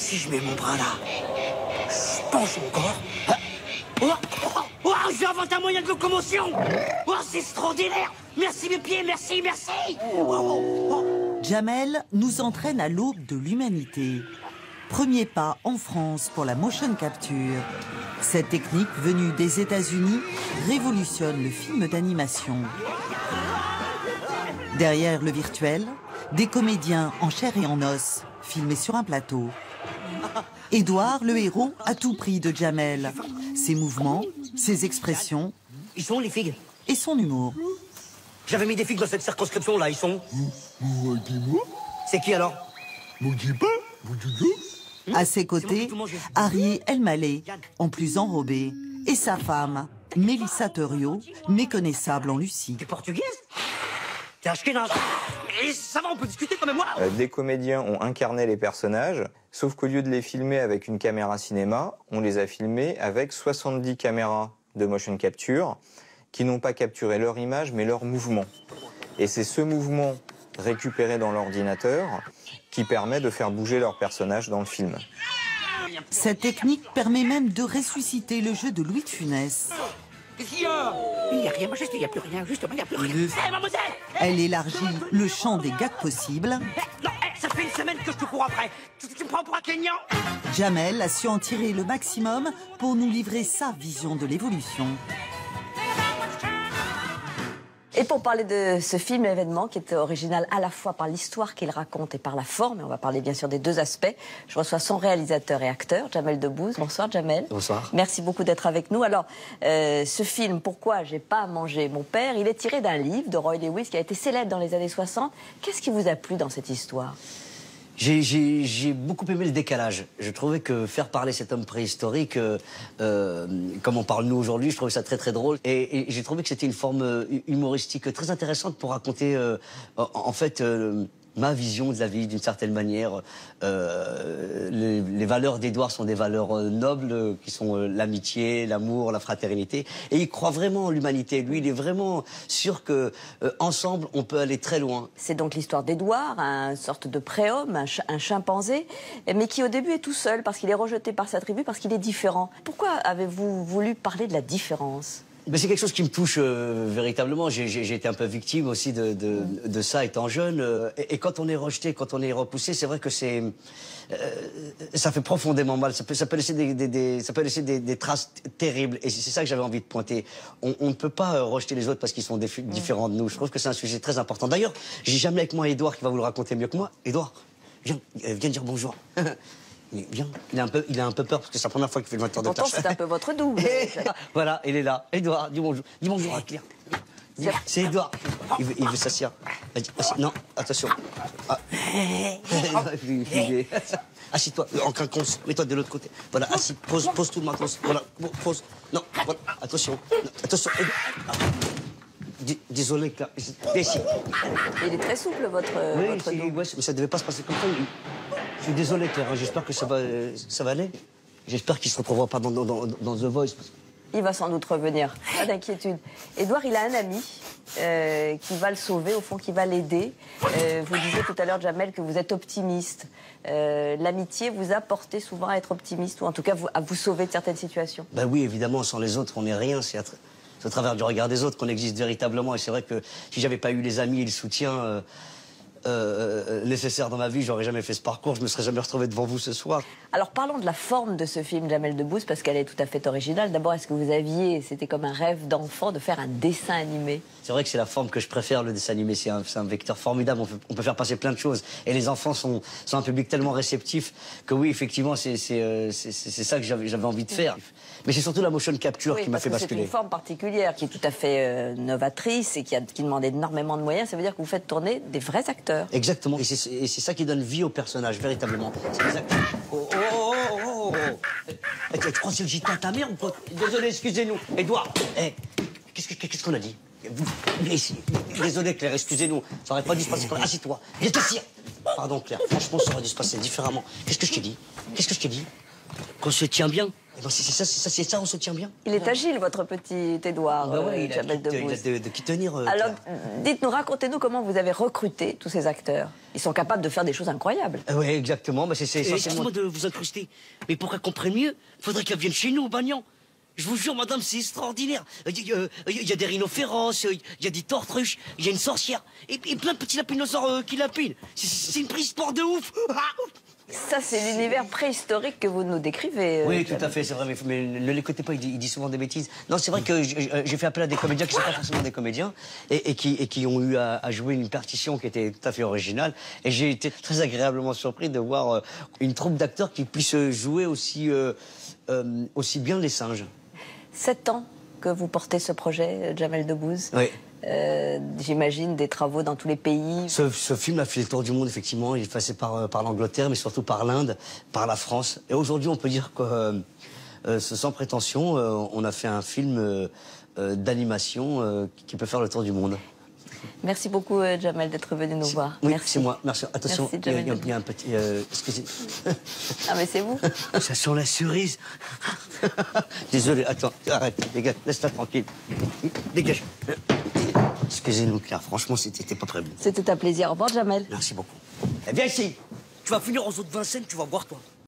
Si je mets mon bras là, je penche mon corps. J'invente un moyen de locomotion. Oh, c'est extraordinaire. Merci mes pieds, merci, merci. Jamel nous entraîne à l'aube de l'humanité. Premier pas en France pour la motion capture. Cette technique venue des États-Unis révolutionne le film d'animation. Derrière le virtuel, des comédiens en chair et en os, filmés sur un plateau. Édouard, le héros, à tout prix de Jamel. Ses mouvements, ses expressions. Ils sont où les figues? Et son humour. J'avais mis des figues dans cette circonscription là, ils sont où? C'est qui alors? À ses côtés, Harry Elmaleh, en plus enrobé, et sa femme, Mélissa Theriot, méconnaissable en Lucie. T'es portugaise? T'es ashkénaze? Et ça va, on peut discuter quand même, moi. Des comédiens ont incarné les personnages, sauf qu'au lieu de les filmer avec une caméra cinéma, on les a filmés avec 70 caméras de motion capture qui n'ont pas capturé leur image mais leur mouvement. Et c'est ce mouvement récupéré dans l'ordinateur qui permet de faire bouger leurs personnages dans le film. Cette technique permet même de ressusciter le jeu de Louis de Funès. Qu'est-ce qu'il y a? Il n'y a rien, il n'y a plus rien, justement, il n'y a plus rien. Hé, mademoiselle! Elle élargit le champ des gags possibles. Non, ça fait une semaine que je te cours après. Tu me prends pour un Kenyan? Jamel a su en tirer le maximum pour nous livrer sa vision de l'évolution. Et pour parler de ce film événement qui est original à la fois par l'histoire qu'il raconte et par la forme, et on va parler bien sûr des deux aspects, je reçois son réalisateur et acteur, Jamel Debbouze. Bonsoir Jamel. Bonsoir. Merci beaucoup d'être avec nous. Alors, ce film, Pourquoi j'ai pas mangé mon père, il est tiré d'un livre de Roy Lewis qui a été célèbre dans les années 60. Qu'est-ce qui vous a plu dans cette histoire ? J'ai beaucoup aimé le décalage. Je trouvais que faire parler cet homme préhistorique, comme on parle nous aujourd'hui, je trouvais ça très très drôle. Et j'ai trouvé que c'était une forme humoristique très intéressante pour raconter, en fait, ma vision de la vie d'une certaine manière. Les valeurs d'Édouard sont des valeurs nobles, qui sont l'amitié, l'amour, la fraternité. Et il croit vraiment en l'humanité. Lui, il est vraiment sûr que ensemble, on peut aller très loin. C'est donc l'histoire d'Édouard, une sorte de préhomme, un chimpanzé, mais qui au début est tout seul parce qu'il est rejeté par sa tribu, parce qu'il est différent. Pourquoi avez-vous voulu parler de la différence ? Mais c'est quelque chose qui me touche véritablement. J'ai été un peu victime aussi de ça étant jeune. Et quand on est rejeté, quand on est repoussé, c'est vrai que ça fait profondément mal. Ça peut laisser des traces terribles. Et c'est ça que j'avais envie de pointer. On ne peut pas rejeter les autres parce qu'ils sont différents de nous. Je trouve que c'est un sujet très important. D'ailleurs, j'ai jamais avec moi Édouard qui va vous le raconter mieux que moi. Édouard, viens dire bonjour. Bien. Il a un peu peur parce que c'est la première fois qu'il fait le moteur de tâche. Pourtant, c'est un peu votre double. Voilà, il est là. Édouard, dis bonjour. Dis bonjour à Claire. C'est Édouard. Il veut s'asseoir. Non, attention. Ah. Assis-toi, en quinconce. Mets-toi de l'autre côté. Voilà, assis. Pose tout le matos. Voilà, pose. Non, voilà. Attention. Attention. Désolé, Claire. Ici. Il est très souple, votre double. Ouais, mais ça devait pas se passer comme ça. Je suis désolé, Claire. J'espère que ça va aller. J'espère qu'il se retrouvera pas dans The Voice. Il va sans doute revenir, pas d'inquiétude. Édouard, il a un ami qui va le sauver, au fond, qui va l'aider. Vous disiez tout à l'heure, Jamel, que vous êtes optimiste. L'amitié vous a porté souvent à être optimiste, ou en tout cas à vous sauver de certaines situations. Ben oui, évidemment, sans les autres, on n'est rien. C'est au travers du regard des autres qu'on existe véritablement. Et c'est vrai que si j'avais pas eu les amis et le soutien nécessaire dans ma vie, j'aurais jamais fait ce parcours, je me serais jamais retrouvé devant vous ce soir. Alors parlons de la forme de ce film, Jamel Debbouze, parce qu'elle est tout à fait originale. D'abord, est-ce que vous aviez, c'était comme un rêve d'enfant, de faire un dessin animé? C'est vrai que c'est la forme que je préfère, le dessin animé. C'est un vecteur formidable, on peut faire passer plein de choses. Et les enfants sont un public tellement réceptif que oui, effectivement, c'est ça que j'avais envie de faire. Mais c'est surtout la motion capture qui m'a fait basculer. C'est une forme particulière qui est tout à fait novatrice et qui demande énormément de moyens. Ça veut dire que vous faites tourner des vrais acteurs. Exactement. Et c'est ça qui donne vie au personnage, véritablement. C'est des acteurs. Tu crois que c'est le gitan à ta mère ou quoi? Désolé, excusez-nous. Édouard, qu'est-ce qu'on a dit? Désolé, Claire, excusez-nous. Ça aurait pas dû se passer comme ça. Assieds-toi. Viens t'asseoir. Pardon, Claire. Franchement, ça aurait dû se passer différemment. Qu'est-ce que je t'ai dit? Qu'on se tient bien. ben, c'est ça, on se tient bien. Il est agile, votre petit Édouard, Jamel Debbouze. Il a de qui tenir. Alors, dites-nous, racontez-nous comment vous avez recruté tous ces acteurs. Ils sont capables de faire des choses incroyables. Oui, exactement. C'est essentiellement... Excusez-moi de vous incruster, mais pour qu'elle comprenne mieux, il faudrait qu'elle vienne chez nous, au Bagnan. Je vous jure, madame, c'est extraordinaire. Il y a des rhinocéros, il y a des tortruches, il y a une sorcière, et plein de petits lapinosaures qui lapinent. C'est une préhistoire de ouf. Ça, c'est l'univers préhistorique que vous nous décrivez. Oui, tout à fait, c'est vrai, mais ne l'écoutez pas, il dit souvent des bêtises. Non, c'est vrai que j'ai fait appel à des comédiens qui ne sont pas forcément des comédiens et qui ont eu à jouer une partition qui était tout à fait originale. Et j'ai été très agréablement surpris de voir une troupe d'acteurs qui puissent jouer aussi bien les singes. 7 ans que vous portez ce projet, Jamel Debbouze. Oui. J'imagine des travaux dans tous les pays. Ce film a fait le tour du monde, effectivement. Il est passé par l'Angleterre, mais surtout par l'Inde, par la France. Et aujourd'hui, on peut dire que, sans prétention, on a fait un film d'animation qui peut faire le tour du monde. Merci beaucoup, Jamel, d'être venu nous voir. Oui, merci. c'est moi. Merci. Attention, Merci, il y a un petit... excusez. Ah, mais c'est vous. Ça sent la cerise. Désolé, attends, arrête, dégage, laisse-la tranquille. Dégage. Excusez-nous, Claire, franchement, c'était pas prévu. C'était un plaisir. Au revoir, Jamel. Merci beaucoup. Eh, viens ici. Tu vas finir aux eaux de Vincennes, tu vas voir, toi.